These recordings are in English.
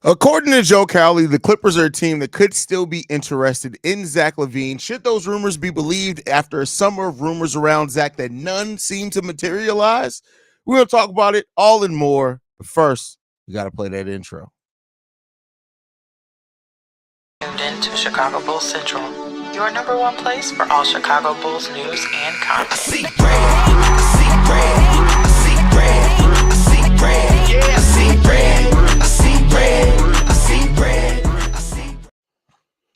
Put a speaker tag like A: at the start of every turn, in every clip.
A: According to Joe Cowley, the Clippers are a team that could still be interested in Zach LaVine. Should those rumors be believed after a summer of rumors around Zach that none seem to materialize? We're going to talk about it all and more. But first, we got to play that intro.
B: Tuned in to Chicago Bulls Central, your number one place for all Chicago Bulls news and content.
C: I see red, I see red, I see red, I see red, yeah, I see red, I see red, I see red, I see.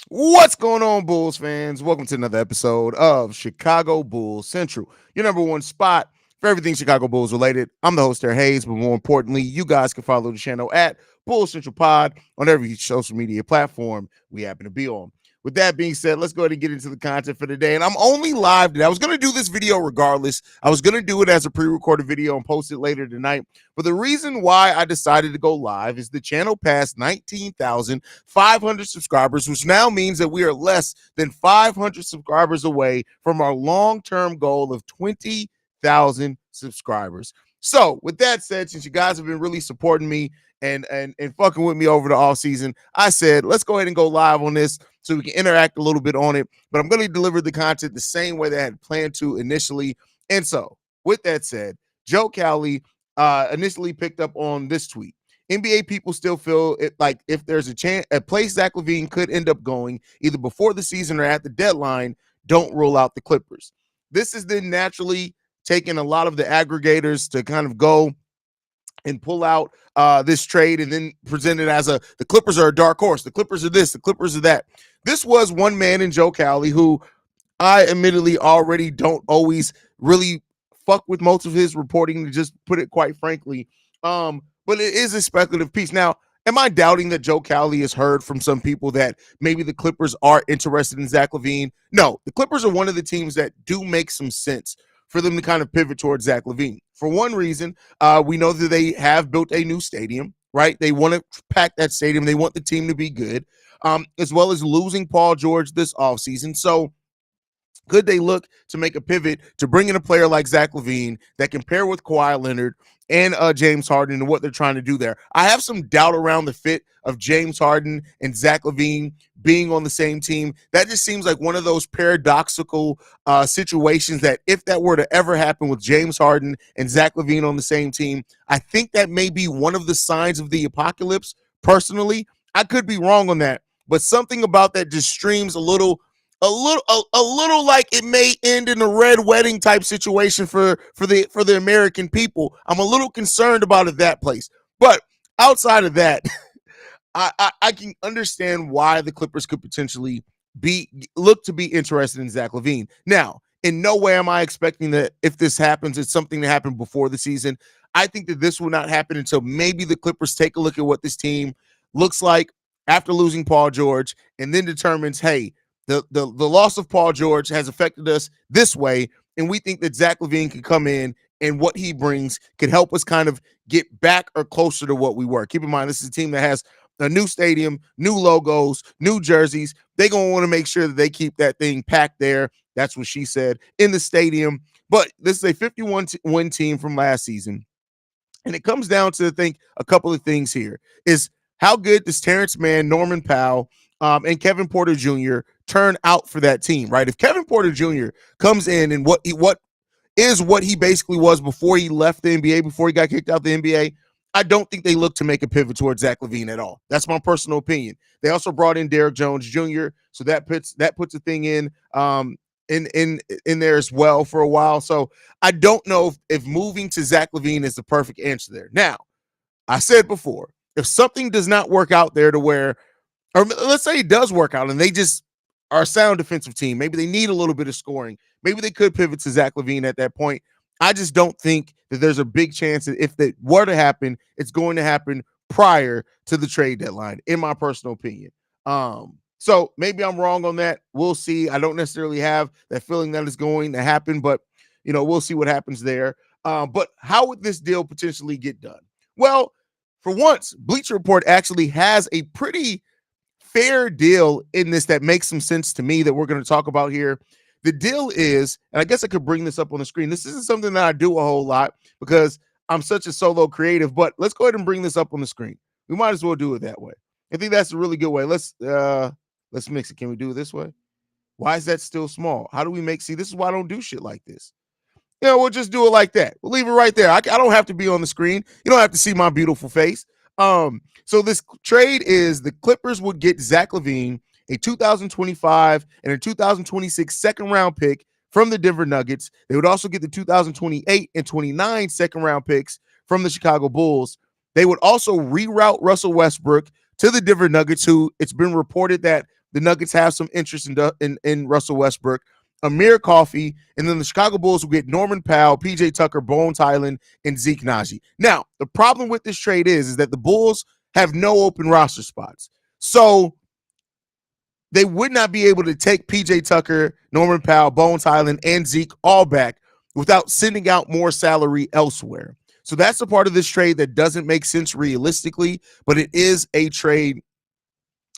A: What's going on, Bulls fans? Welcome to another episode of Chicago Bulls Central, your number one spot for everything Chicago Bulls related. I'm the host there, Haize, but more importantly, you guys can follow the channel at Bulls Central Pod on every social media platform we happen to be on. With that being said, let's go ahead and get into the content for today. And I'm only live today. I was going to do this video regardless. I was going to do it as a pre-recorded video and post it later tonight. But the reason why I decided to go live is the channel passed 19,500 subscribers, which now means that we are less than 500 subscribers away from our long-term goal of 20,000 subscribers. So with that said, since you guys have been really supporting me and fucking with me over the off season, I said, let's go ahead and go live on this so we can interact a little bit on it. But I'm going to deliver the content the same way that I had planned to initially. And so with that said, Joe Cowley initially picked up on this tweet. NBA people still feel it like if there's a place Zach LaVine could end up going either before the season or at the deadline, don't rule out the Clippers. This is then naturally taking a lot of the aggregators to kind of go and pull out this trade and then present it as the Clippers are a dark horse. The Clippers are this, the Clippers are that. This was one man in Joe Cowley who I admittedly already don't always really fuck with most of his reporting, to just put it quite frankly. But it is a speculative piece. Now, am I doubting that Joe Cowley has heard from some people that maybe the Clippers are interested in Zach LaVine? No, the Clippers are one of the teams that do make some sense for them to kind of pivot towards Zach LaVine. For one reason, we know that they have built a new stadium, right? They want to pack that stadium. They want the team to be good, as well as losing Paul George this offseason. So could they look to make a pivot to bring in a player like Zach LaVine that can pair with Kawhi Leonard and James Harden and what they're trying to do there? I have some doubt around the fit of James Harden and Zach LaVine being on the same team. That just seems like one of those paradoxical situations that if that were to ever happen with James Harden and Zach LaVine on the same team, I think that may be one of the signs of the apocalypse. Personally, I could be wrong on that, but something about that just streams a little like it may end in a red wedding type situation for the American people. I'm a little concerned about it, that place. But outside of that, I can understand why the Clippers could potentially look to be interested in Zach LaVine. Now, in no way am I expecting that if this happens, it's something to happen before the season. I think that this will not happen until maybe the Clippers take a look at what this team looks like after losing Paul George and then determines, hey, the loss of Paul George has affected us this way, and we think that Zach LaVine can come in and what he brings could help us kind of get back or closer to what we were. Keep in mind, this is a team that has a new stadium, new logos, new jerseys. They're going to want to make sure that they keep that thing packed there. That's what she said, in the stadium. But this is a 51-win team from last season. And it comes down to, I think, a couple of things here is how good does Terrence Mann, Norman Powell, and Kevin Porter Jr. turn out for that team, right? If Kevin Porter Jr. comes in and what he basically was before he left the NBA, before he got kicked out of the NBA, I don't think they look to make a pivot towards Zach LaVine at all. That's my personal opinion. They also brought in Derrick Jones Jr., so that puts a thing in there as well for a while. So I don't know if moving to Zach LaVine is the perfect answer there. Now, I said before, if something does not work out there to where, or let's say it does work out and they just are a sound defensive team, maybe they need a little bit of scoring, maybe they could pivot to Zach LaVine at that point. I just don't think that there's a big chance that if that were to happen, it's going to happen prior to the trade deadline, in my personal opinion. So maybe I'm wrong on that. We'll see. I don't necessarily have that feeling that it's going to happen, but we'll see what happens there. But how would this deal potentially get done? Well, for once, Bleacher Report actually has a pretty fair deal in this that makes some sense to me that we're going to talk about here. The deal is, and I guess I could bring this up on the screen. This isn't something that I do a whole lot because I'm such a solo creative, but let's go ahead and bring this up on the screen. We might as well do it that way. I think that's a really good way. Let's mix it. Can we do it this way? Why is that still small? How do we make? See, this is why I don't do shit like this. We'll just do it like that. We'll leave it right there. I don't have to be on the screen. You don't have to see my beautiful face. So this trade is the Clippers would get Zach LaVine, a 2025 and a 2026 second round pick from the Denver Nuggets. They would also get the 2028 and 29 second round picks from the Chicago Bulls. They would also reroute Russell Westbrook to the Denver Nuggets, who it's been reported that the Nuggets have some interest in Russell Westbrook. Amir Coffey, and then the Chicago Bulls will get Norman Powell, PJ Tucker, Bones Highland, and Zeke Naji. Now, the problem with this trade is that the Bulls have no open roster spots. So they would not be able to take PJ Tucker, Norman Powell, Bones Highland, and Zeke all back without sending out more salary elsewhere. So that's the part of this trade that doesn't make sense realistically, but it is a trade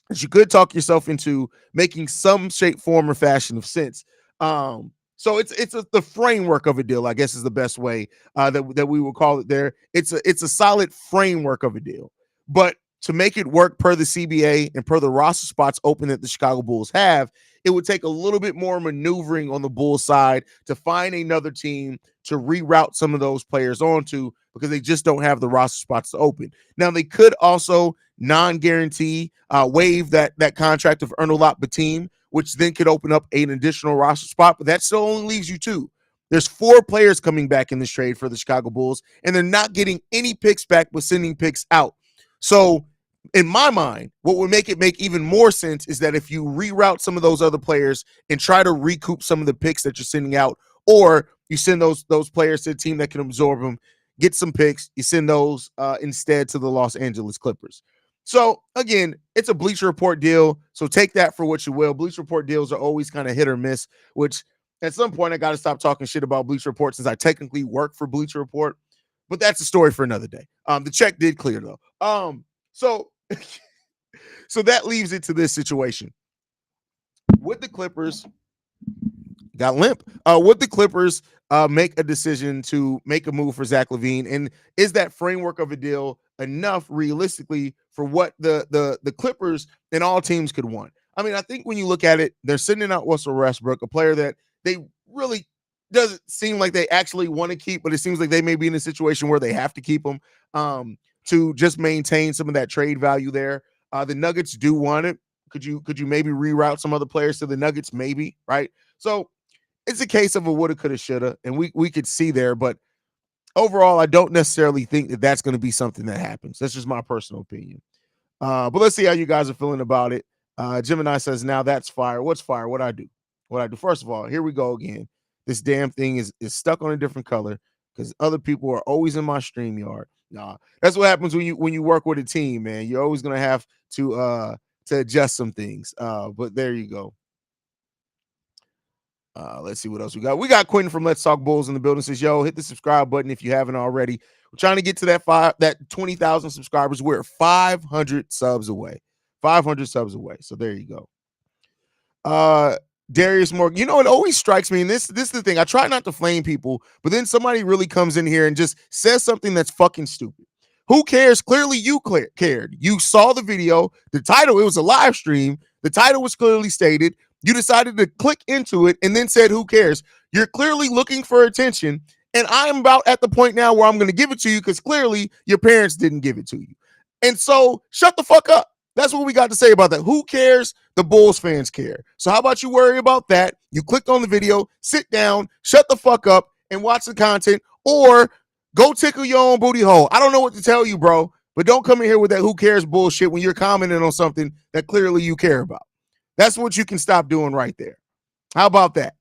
A: that you could talk yourself into making some shape, form, or fashion of sense. So it's the framework of a deal, I guess, is the best way that we would call it there. It's a solid framework of a deal, but to make it work per the CBA and per the roster spots open that the Chicago Bulls have, it would take a little bit more maneuvering on the Bulls side to find another team to reroute some of those players onto, because they just don't have the roster spots to open. Now, they could also non-guarantee waive that contract of Ernolot Batim, which then could open up an additional roster spot, but that still only leaves you 2. There's 4 players coming back in this trade for the Chicago Bulls, and they're not getting any picks back but sending picks out. So in my mind, what would make it make even more sense is that if you reroute some of those other players and try to recoup some of the picks that you're sending out, or you send those players to a team that can absorb them, get some picks, you send those instead to the Los Angeles Clippers. So, again, it's a Bleacher Report deal, so take that for what you will. Bleacher Report deals are always kind of hit or miss, which at some point I got to stop talking shit about Bleacher Report since I technically work for Bleacher Report, but that's a story for another day. The check did clear, though. So that leaves it to this situation. Would the Clippers got limp? Would the Clippers make a decision to make a move for Zach LaVine? And is that framework of a deal enough realistically for what the Clippers and all teams could want? I mean, I think when you look at it, they're sending out Russell Westbrook, a player that they really doesn't seem like they actually want to keep, but it seems like they may be in a situation where they have to keep him to just maintain some of that trade value there. The Nuggets do want it. Could you maybe reroute some other players to the Nuggets? Maybe, right? So it's a case of a woulda, coulda, shoulda, and we could see there, but overall, I don't necessarily think that that's going to be something that happens. That's just my personal opinion. But let's see how you guys are feeling about it. Gemini says, now that's fire. What's fire? What I do? First of all, here we go again. This damn thing is stuck on a different color because other people are always in my StreamYard. Nah, that's what happens when you work with a team, man. You're always going to have to adjust some things. But there you go. Let's see what else we got. We got Quentin from Let's Talk Bulls in the building. Says, yo, hit the subscribe button if you haven't already. We're trying to get to that 20,000 subscribers. We're 500 subs away. 500 subs away. So there you go. Darius Morgan. It always strikes me, and this is the thing. I try not to flame people, but then somebody really comes in here and just says something that's fucking stupid. Who cares? Clearly you cared. You saw the video. The title, it was a live stream. The title was clearly stated. You decided to click into it and then said, who cares? You're clearly looking for attention. And I'm about at the point now where I'm going to give it to you because clearly your parents didn't give it to you. And so shut the fuck up. That's what we got to say about that. Who cares? The Bulls fans care. So how about you worry about that? You clicked on the video, sit down, shut the fuck up and watch the content, or go tickle your own booty hole. I don't know what to tell you, bro, but don't come in here with that who cares bullshit when you're commenting on something that clearly you care about. That's what you can stop doing right there. How about that?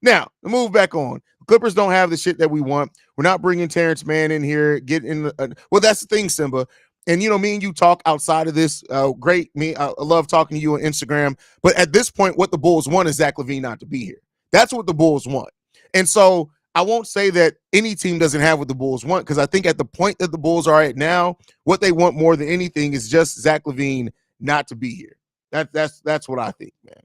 A: Now, to move back on. Clippers don't have the shit that we want. We're not bringing Terrence Mann in here. Well, that's the thing, Simba. And, me and you talk outside of this. Great. I love talking to you on Instagram. But at this point, what the Bulls want is Zach LaVine not to be here. That's what the Bulls want. And so I won't say that any team doesn't have what the Bulls want, because I think at the point that the Bulls are at now, what they want more than anything is just Zach LaVine not to be here. That's what I think, man.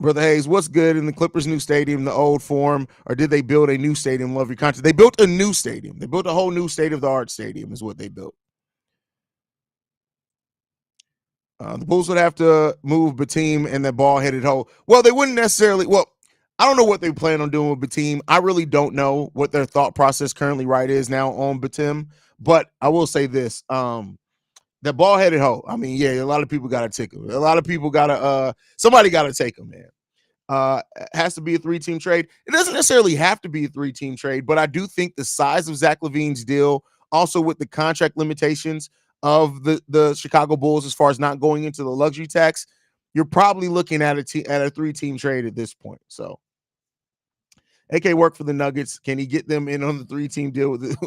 A: Brother Haize, what's good in the Clippers' new stadium, the old form, or did they build a new stadium? Love your content. They built a new stadium. They built a whole new state-of-the-art stadium is what they built. The Bulls would have to move Bateem and that ball-headed hoe. Well, they wouldn't necessarily. Well, I don't know what they plan on doing with Bateem. I really don't know what their thought process currently right is now on Bateem. But I will say this: that ball-headed hoe. I mean, yeah, a lot of people got to take him. A lot of people got to. Somebody got to take him, man. Has to be a 3-team trade. It doesn't necessarily have to be a 3-team trade, but I do think the size of Zach LaVine's deal, also with the contract limitations of the Chicago Bulls as far as not going into the luxury tax, you're probably looking at a 3-team trade at this point. So AK work for the Nuggets. Can he get them in on the 3-team deal with it?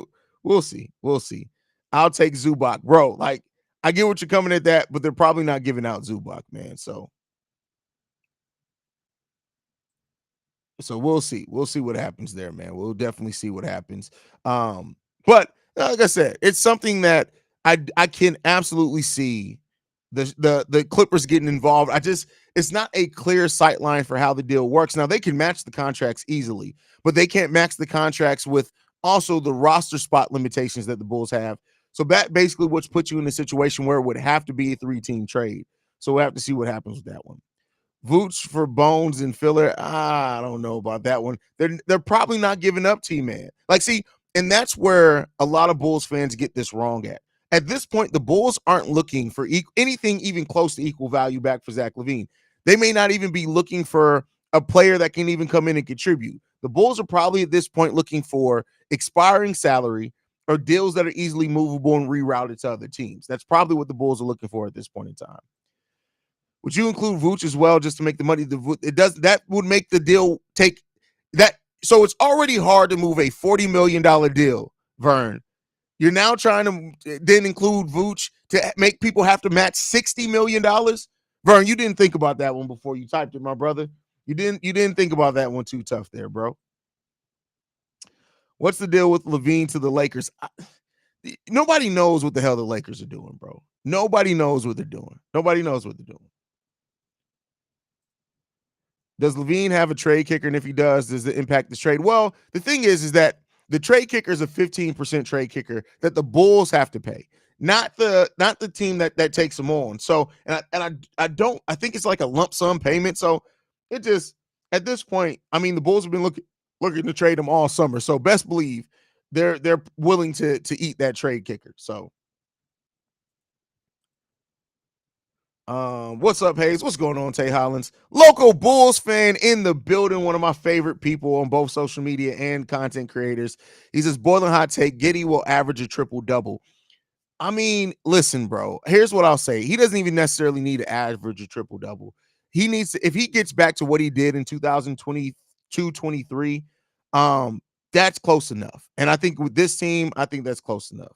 A: We'll see. We'll see. I'll take Zubac, bro. Like, I get what you're coming at that, but they're probably not giving out Zubac, man. So we'll see. We'll see what happens there, man. We'll definitely see what happens. But like I said, it's something that I can absolutely see the Clippers getting involved. It's not a clear sight line for how the deal works. Now they can match the contracts easily, but they can't match the contracts with also the roster spot limitations that the Bulls have. So that basically what's put you in a situation where it would have to be a 3-team trade. So we'll have to see what happens with that one. Vooch for Bones and filler. I don't know about that one. They're probably not giving up T-Man. Like, see, and that's where a lot of Bulls fans get this wrong at. At this point, the Bulls aren't looking for anything even close to equal value back for Zach LaVine. They may not even be looking for a player that can even come in and contribute. The Bulls are probably at this point looking for expiring salary or deals that are easily movable and rerouted to other teams. That's probably what the Bulls are looking for at this point in time. Would you include Vooch as well just to make the money? That would make the deal take that. So it's already hard to move a $40 million deal, Vern. You're now trying to then include Vooch to make people have to match $60 million. Vern, you didn't think about that one before you typed it, my brother. You didn't think about that one too tough there, bro. What's the deal with LaVine to the Lakers? Nobody knows what the hell the Lakers are doing, bro. Nobody knows what they're doing. Nobody knows what they're doing. Does LaVine have a trade kicker? And if he does it impact this trade? Well, the thing is that the trade kicker is a 15% trade kicker that the Bulls have to pay, not the team that takes them on. So, I think it's like a lump sum payment. So it just, at this point, I mean, the Bulls have been looking to trade him all summer. So best believe they're willing to eat that trade kicker. So what's up, Haize? What's going on, Tay Hollins? Local Bulls fan in the building. One of my favorite people on both social media and content creators. He says, boiling hot take, Giddey will average a triple-double. I mean, listen, bro. Here's what I'll say. He doesn't even necessarily need to average a triple-double. He needs to, if he gets back to what he did in 2022-23, that's close enough. And I think with this team, I think that's close enough.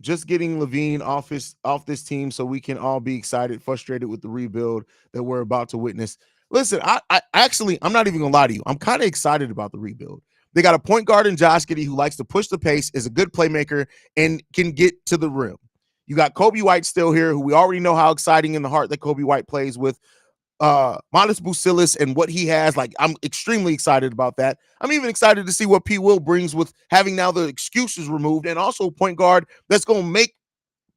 A: Just getting LaVine off this team so we can all be excited, frustrated with the rebuild that we're about to witness. Listen, I actually, I'm not even gonna lie to you. I'm kind of excited about the rebuild. They got a point guard in Josh Giddey who likes to push the pace, is a good playmaker, and can get to the rim. You got Kobe White still here, who we already know how exciting in the heart that Kobe White plays with. Modest Bucilis and what he has, like, I'm extremely excited about that. I'm even excited to see what P. Will brings with having now the excuses removed, and also point guard that's going to make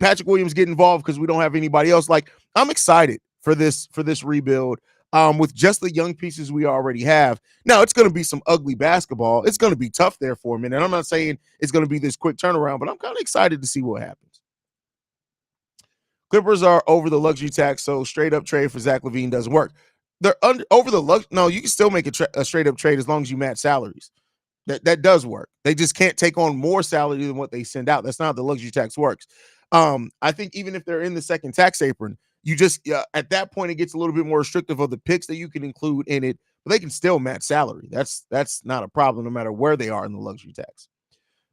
A: Patrick Williams get involved because we don't have anybody else. Like, I'm excited for this rebuild with just the young pieces we already have. Now, it's going to be some ugly basketball. It's going to be tough there for a minute. And I'm not saying it's going to be this quick turnaround, but I'm kind of excited to see what happens. Clippers are over the luxury tax, so straight up trade for Zach LaVine doesn't work. They're over the no, you can still make a straight up trade as long as you match salaries. That does work. They just can't take on more salary than what they send out. That's not how the luxury tax works. I think even if they're in the second tax apron, you just at that point it gets a little bit more restrictive of the picks that you can include in it, but they can still match salary. That's not a problem no matter where they are in the luxury tax.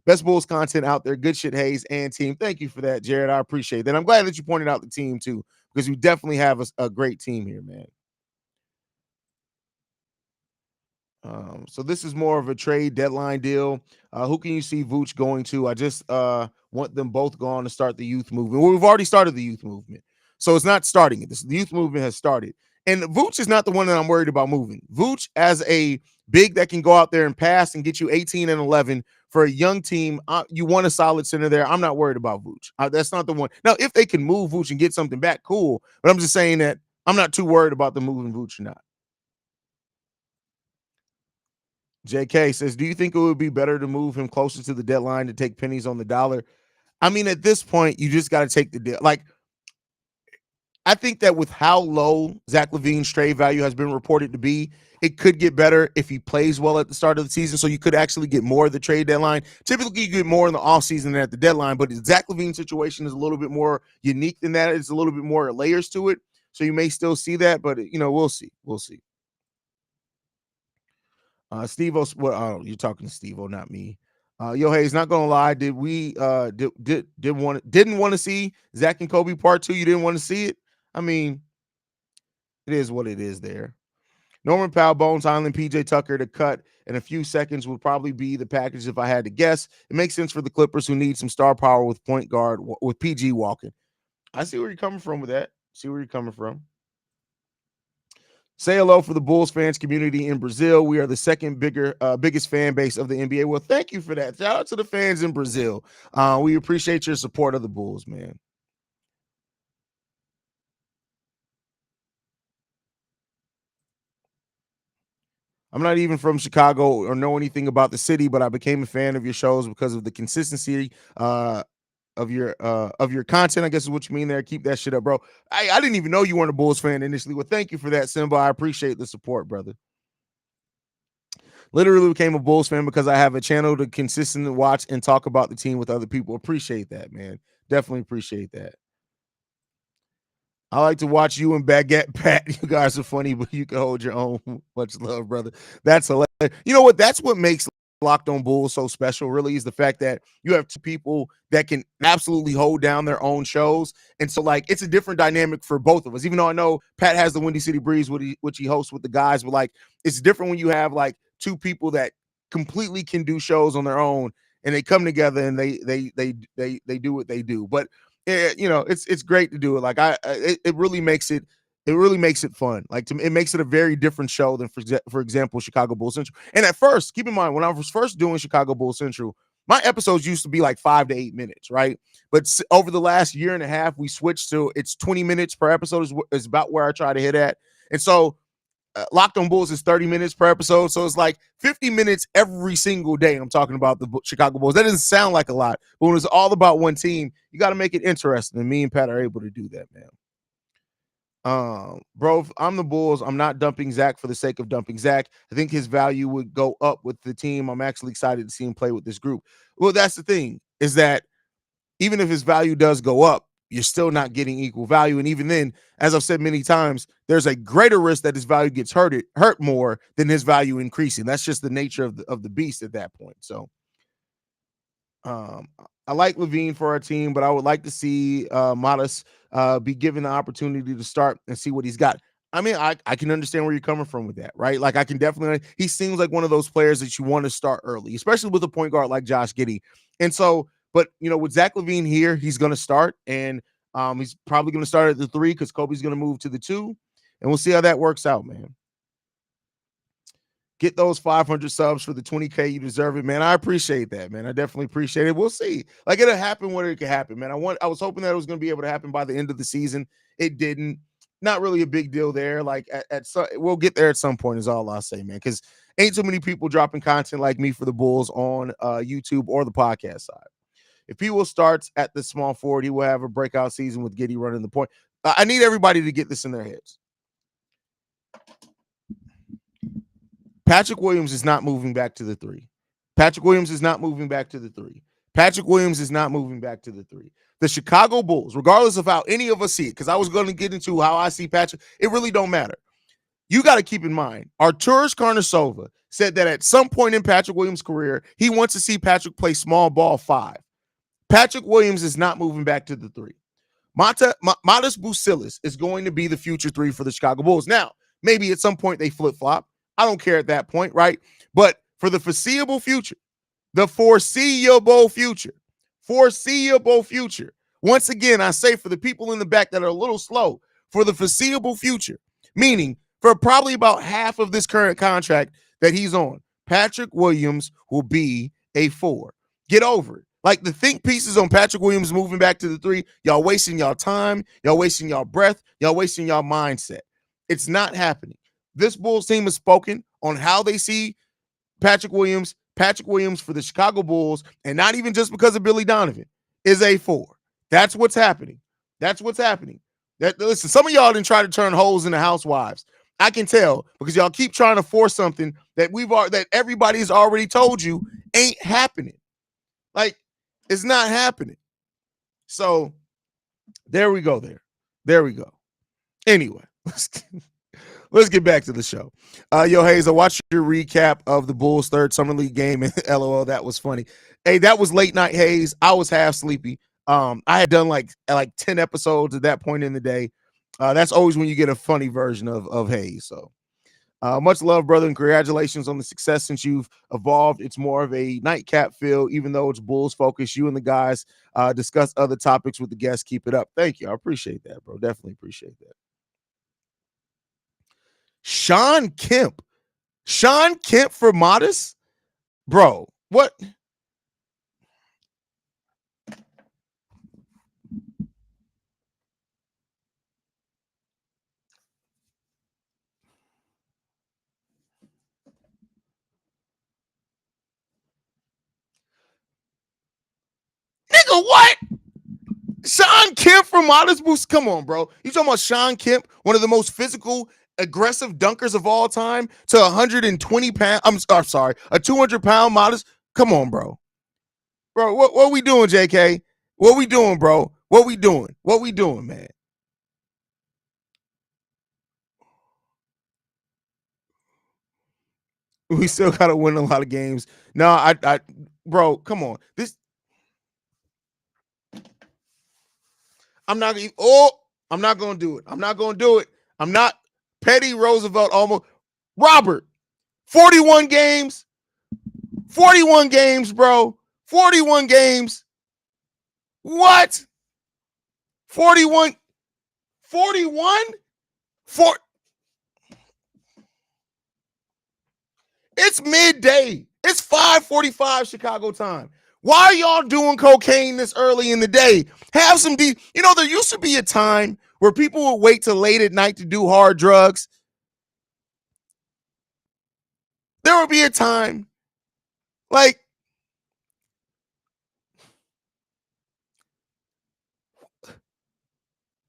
A: Best Bulls content out there. Good shit, Haize and team. Thank you for that, Jared. I appreciate that. I'm glad that you pointed out the team too, because we definitely have a great team here, man. So this is more of a trade deadline deal. Who can you see Vooch going to? I just want them both gone to start the youth movement. Well, we've already started the youth movement, so it's not starting it. The youth movement has started, and Vooch is not the one that I'm worried about moving. Vooch as a big that can go out there and pass and get you 18 and 11 for a young team, you want a solid center there. I'm not worried about Vooch. That's not the one. Now, if they can move Vooch and get something back, cool. But I'm just saying that I'm not too worried about the moving Vooch or not. JK says, do you think it would be better to move him closer to the deadline to take pennies on the dollar? I mean, at this point, you just got to take the deal. Like, I think that with how low Zach LaVine's trade value has been reported to be, it could get better if he plays well at the start of the season. So you could actually get more of the trade deadline. Typically, you get more in the offseason than at the deadline, but the Zach LaVine situation is a little bit more unique than that. It's a little bit more layers to it. So you may still see that, but we'll see. We'll see. Steve-O, well, you're talking to Steve-O, not me. Yo, Haize, not gonna lie, didn't want to see Zach and Kobe part 2? You didn't want to see it? I mean, it is what it is there. Norman Powell, Bones Island, PJ Tucker to cut in a few seconds would probably be the package if I had to guess. It makes sense for the Clippers who need some star power with point guard, with PG walking. I see where you're coming from with that. See where you're coming from. Say hello for the Bulls fans community in Brazil. We are the second biggest fan base of the NBA. Well, thank you for that. Shout out to the fans in Brazil. We appreciate your support of the Bulls, man. I'm not even from Chicago or know anything about the city, but I became a fan of your shows because of the consistency of your content. I guess is what you mean there. Keep that shit up, bro. I didn't even know you weren't a Bulls fan initially. Well, thank you for that, Simba. I appreciate the support, brother. Literally became a Bulls fan because I have a channel to consistently watch and talk about the team with other people. Appreciate that, man. Definitely appreciate that. I like to watch you and Baguette Pat. You guys are funny, but you can hold your own. Much love, brother. That's hilarious. You know what? That's what makes Locked On Bulls so special, really, is the fact that you have two people that can absolutely hold down their own shows. And so, like, it's a different dynamic for both of us. Even though I know Pat has the Windy City Breeze, which he hosts with the guys, but, like, it's different when you have, like, two people that completely can do shows on their own, and they come together and they do what they do. But it's great to do it. Like it really makes it fun. Like it makes it a very different show than for example Chicago Bulls Central. And at first, keep in mind, when I was first doing Chicago Bulls Central, my episodes used to be like 5 to 8 minutes, right? But over the last year and a half, we switched to it's 20 minutes per episode is about where I try to hit at. And so Locked On Bulls is 30 minutes per episode. So it's like 50 minutes every single day. I'm talking about the Chicago Bulls. That doesn't sound like a lot, but when it's all about one team, you got to make it interesting. And me and Pat are able to do that, man. Bro, I'm the Bulls. I'm not dumping Zach for the sake of dumping Zach. I think his value would go up with the team. I'm actually excited to see him play with this group. Well, that's the thing, is that even if his value does go up, you're still not getting equal value. And even then, as I've said many times, there's a greater risk that his value gets hurt more than his value increasing. That's just the nature of the beast at that point. So I like LaVine for our team, but I would like to see Modest be given the opportunity to start and see what he's got. I mean, I can understand where you're coming from with that, right? Like I can definitely, he seems like one of those players that you want to start early, especially with a point guard like Josh Giddey. And so, but with Zach LaVine here, he's going to start, and he's probably going to start at the 3 because Kobe's going to move to the 2, and we'll see how that works out, man. Get those 500 subs for the 20K. You deserve it, man. I appreciate that, man. I definitely appreciate it. We'll see. Like, it'll happen when it can happen, man. I was hoping that it was going to be able to happen by the end of the season. It didn't. Not really a big deal there. Like, we'll get there at some point is all I'll say, man, because ain't too many people dropping content like me for the Bulls on YouTube or the podcast side. If P. starts at the small forward, he will have a breakout season with Giddey running the point. I need everybody to get this in their heads. Patrick Williams is not moving back to the 3. Patrick Williams is not moving back to the 3. Patrick Williams is not moving back to the 3. The Chicago Bulls, regardless of how any of us see it, because I was going to get into how I see Patrick, it really don't matter. You got to keep in mind, Arturas Karnisovas said that at some point in Patrick Williams' career, he wants to see Patrick play small ball 5. Patrick Williams is not moving back to the 3. Modest Bucilis is going to be the future 3 for the Chicago Bulls. Now, maybe at some point they flip-flop. I don't care at that point, right? But for the foreseeable future, foreseeable future. Once again, I say for the people in the back that are a little slow, for the foreseeable future, meaning for probably about half of this current contract that he's on, Patrick Williams will be a 4. Get over it. Like the think pieces on Patrick Williams moving back to the 3, y'all wasting y'all time, y'all wasting y'all breath, y'all wasting y'all mindset. It's not happening. This Bulls team has spoken on how they see Patrick Williams for the Chicago Bulls, and not even just because of Billy Donovan, is a 4. That's what's happening. That's what's happening. Listen, some of y'all didn't try to turn hoes into housewives. I can tell because y'all keep trying to force something that that everybody's already told you ain't happening. Like, it's not happening. So there we go. There we go. Anyway, let's get back to the show. Yo, Haize, I watched your recap of the Bulls' third Summer League game, and LOL, that was funny. Hey, that was late night Haize. I was half sleepy. I had done like 10 episodes at that point in the day. That's always when you get a funny version of Haize. So much love, brother, and congratulations on the success since you've evolved. It's more of a nightcap feel, even though it's Bulls focused. You and the guys discuss other topics with the guests. Keep it up. Thank you. I appreciate that, bro. Definitely appreciate that. Sean Kemp for Modest? Bro, what? Nigga, what? Sean Kemp from Modest Boost? Come on, bro. You talking about Sean Kemp, one of the most physical, aggressive dunkers of all time, to 120 pounds? I'm sorry, a 200-pound Modest? Come on, bro. Bro, what we doing, JK? What we doing, bro? What we doing? What we doing, man? We still gotta win a lot of games. No, I bro, come on. I'm not gonna do it. I'm not gonna do it. I'm not petty Roosevelt almost. Robert, 41 games. 41 games, bro. 41 games. What? 41? 41? It's midday. It's 5:45 Chicago time. Why are y'all doing cocaine this early in the day? Have some there used to be a time where people would wait till late at night to do hard drugs. There would be a time like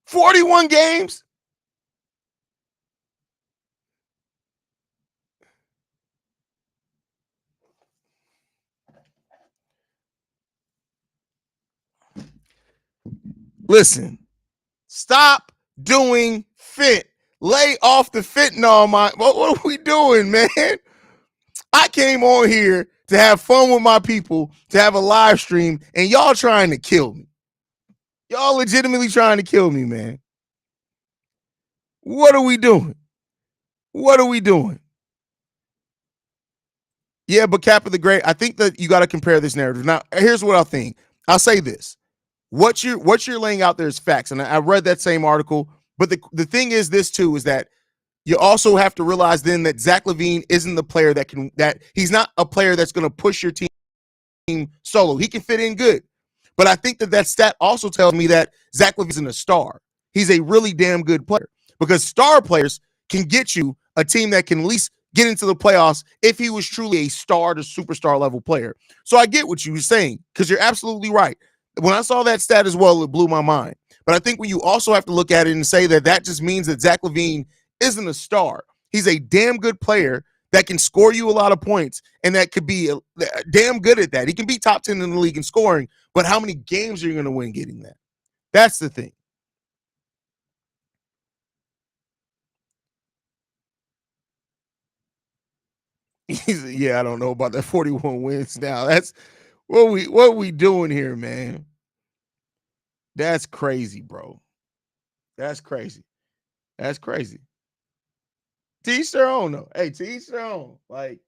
A: 41 games. Listen, stop doing fit. Lay off the fentanyl, what are we doing, man? I came on here to have fun with my people, to have a live stream, and y'all trying to kill me. Y'all legitimately trying to kill me, man. What are we doing? What are we doing? Yeah, but Cap of the Great, I think that you got to compare this narrative. Now, here's what I think. I'll say this. What you're laying out there is facts. And I read that same article. But the thing is this, too, is that you also have to realize then that Zach LaVine isn't the player that he's not a player that's going to push your team solo. He can fit in good. But I think that stat also tells me that Zach LaVine isn't a star. He's a really damn good player because star players can get you a team that can at least get into the playoffs if he was truly a star to superstar level player. So I get what you were saying because you're absolutely right. When I saw that stat as well, it blew my mind. But I think when you also have to look at it and say that just means that Zach LaVine isn't a star. He's a damn good player that can score you a lot of points and that could be damn good at that. He can be top 10 in the league in scoring, but how many games are you going to win getting that? That's the thing. Yeah, I don't know about that 41 wins now. That's what we doing here, man. That's crazy, bro. That's crazy. That's crazy. Teach their own, though. Hey, teach their own. Like,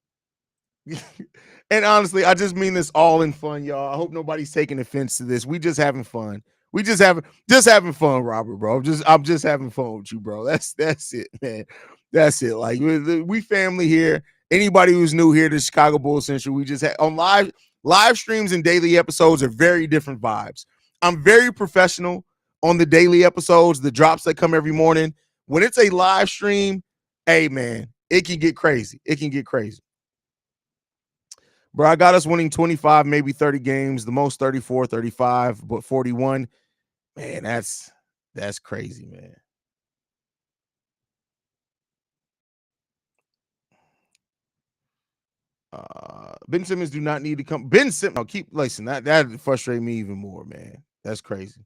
A: and honestly, I just mean this all in fun, y'all. I hope nobody's taking offense to this. We just having fun. We just having fun, Robert, bro. I'm just having fun with you, bro. That's it, man. That's it. Like we family here. Anybody who's new here to Chicago Bulls Central, we just had on live. Live streams and daily episodes are very different vibes. I'm very professional on the daily episodes, the drops that come every morning. When it's a live stream, hey man, it can get crazy. It can get crazy. Bro, I got us winning 25, maybe 30 games, the most 34, 35, but 41. Man, that's crazy, man. Ben Simmons do not need to come. Ben Simmons, no, keep listen. That frustrates me even more, man. That's crazy.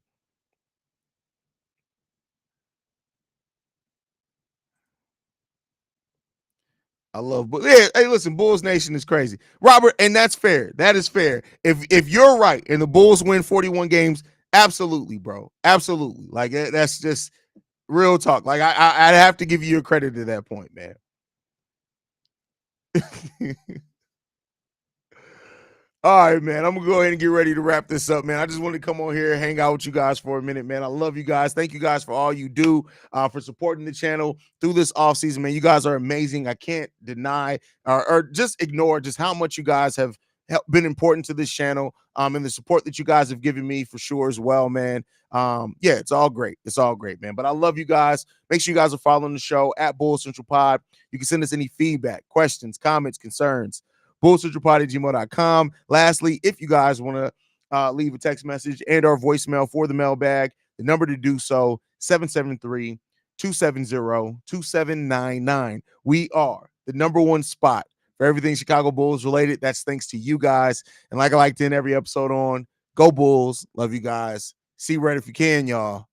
A: I love, but yeah, hey, listen, Bulls Nation is crazy, Robert, and that's fair. That is fair. If you're right and the Bulls win 41 games, absolutely, bro, absolutely. Like that's just real talk. Like I'd have to give you your credit at that point, man. All right, man. I'm gonna go ahead and get ready to wrap this up, man. I just wanted to come on here and hang out with you guys for a minute, man. I love you guys. Thank you guys for all you do, for supporting the channel through this off season, man. You guys are amazing. I can't deny or just ignore just how much you guys have been important to this channel, and the support that you guys have given me for sure as well, man. Yeah, it's all great. It's all great, man. But I love you guys. Make sure you guys are following the show at Bull Central Pod. You can send us any feedback, questions, comments, concerns. bullcentralpod@gmail.com. Lastly, if you guys want to leave a text message and or voicemail for the mailbag, the number to do so, 773-270-2799. We are the number one spot for everything Chicago Bulls related. That's thanks to you guys. And like I like to end every episode on, go Bulls. Love you guys. See red if you can, y'all.